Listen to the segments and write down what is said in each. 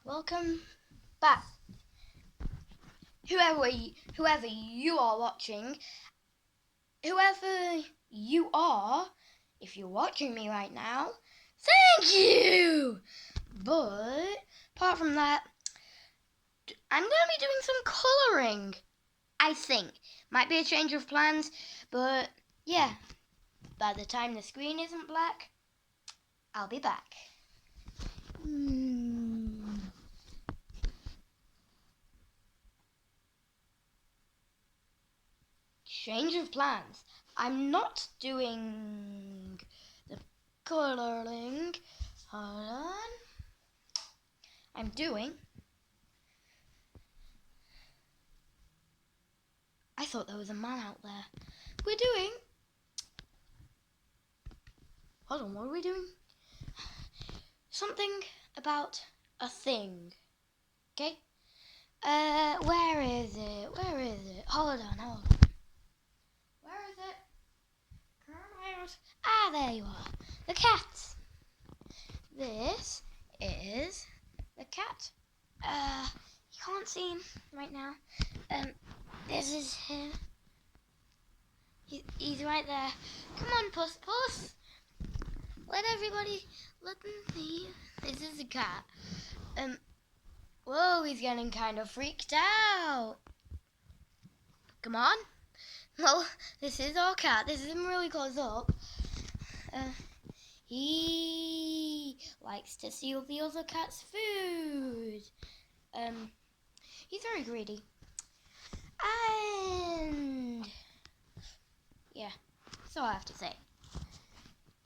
Welcome back. Whoever you are watching, whoever you are, if you're watching me right now, thank you! But apart from that, I'm going to be doing some colouring, I think. Might be a change of plans, but yeah, by the time the screen isn't black, I'll be back. Change of plans. I'm not doing the colouring. Hold on. I'm doing. I thought there was a man out there. We're doing. Hold on, what are we doing? Something about a thing. Okay? Where is it? Where is it? Hold on. Where is it? Come out. Ah, there you are. The cat. This is the cat. You can't see him right now. This is him. He's right there. Come on, Puss. Let them see. This is a cat. Whoa, he's getting kind of freaked out. Come on. Well, this is our cat. This is him really close up. He likes to steal the other cat's food. He's very greedy. And yeah, that's all I have to say.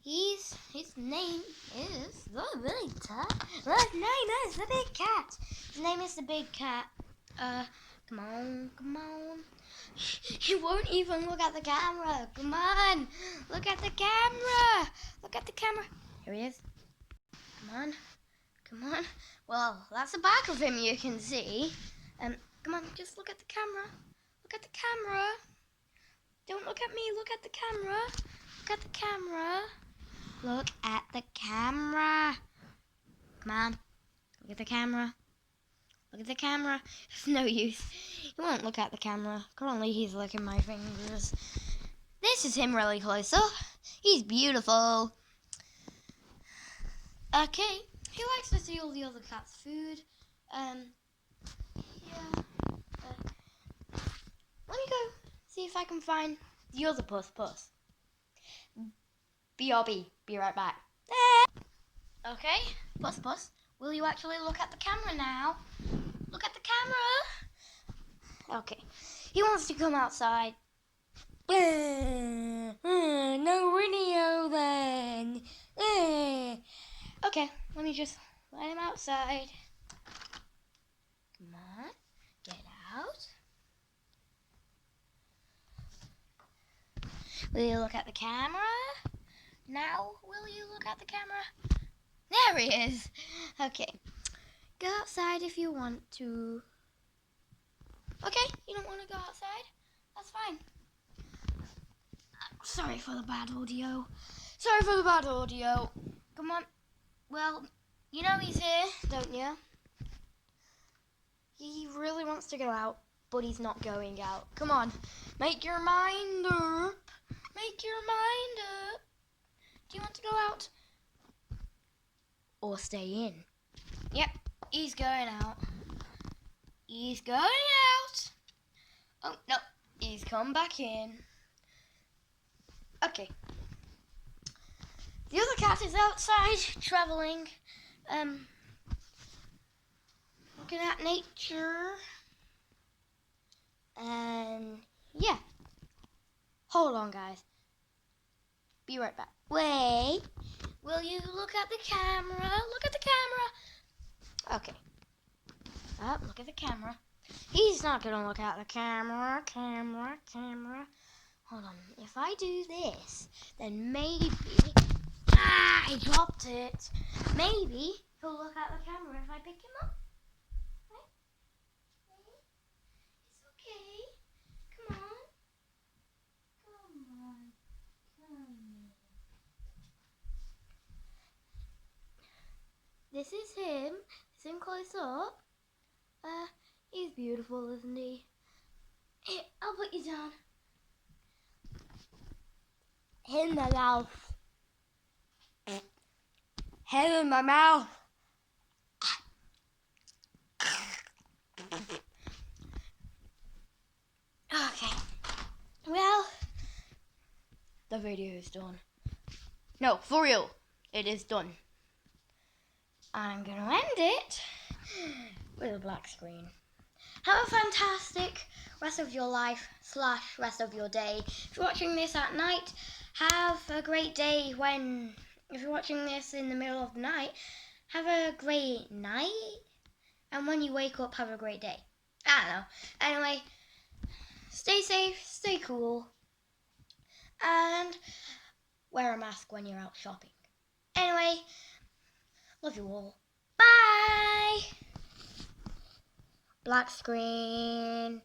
His name is the Big Cat. His name is the Big Cat. His name is the Big Cat. Come on. He won't even look at the camera. Come on, look at the camera. Look at the camera. Here he is. Come on. Well, that's the back of him. You can see. Come on, just look at the camera. Look at the camera. Don't look at me. Look at the camera. Look at the camera. Look at the camera. Come on. Look at the camera. Look at the camera. It's no use. He won't look at the camera. Currently, he's licking my fingers. This is him really close up. He's beautiful. Okay. He likes to steal the other cat's food. Yeah. Let me go see if I can find the other Puss. BRB. Be right back. Okay, Puss, will you actually look at the camera now? Look at the camera. Okay, he wants to come outside. No video then. Okay, let me just let him outside. Come on, get out. Will you look at the camera? Now, will you look at the camera? There he is. Okay. Go outside if you want to. Okay, you don't want to go outside? That's fine. Sorry for the bad audio. Come on. Well, you know he's here, don't you? He really wants to go out, but he's not going out. Come on. Make your mind up. Do you want to go out? Or stay in? Yep, he's going out. Oh, no, he's come back in. Okay. The other cat is outside, traveling, looking at nature. And yeah. Hold on, guys. Be right back. Wait. Will you look at the camera? Okay. Look at the camera. He's not gonna look at the camera. Hold on. If I do this, then maybe... I dropped it. Maybe he'll look at the camera if I pick him up. Right? It's okay. Come on. This is him. zoom close up. He's beautiful, isn't he? Here, I'll put you down. In my mouth. Head in my mouth. Okay. Well, the video is done. No, for real. It is done. I'm going to end it with a black screen. Have a fantastic rest of your life / rest of your day. If you're watching this at night, have a great day if you're watching this in the middle of the night, have a great night. And when you wake up, have a great day. I don't know. Anyway, stay safe, stay cool, and wear a mask when you're out shopping. Anyway, love you all. Bye! Black screen.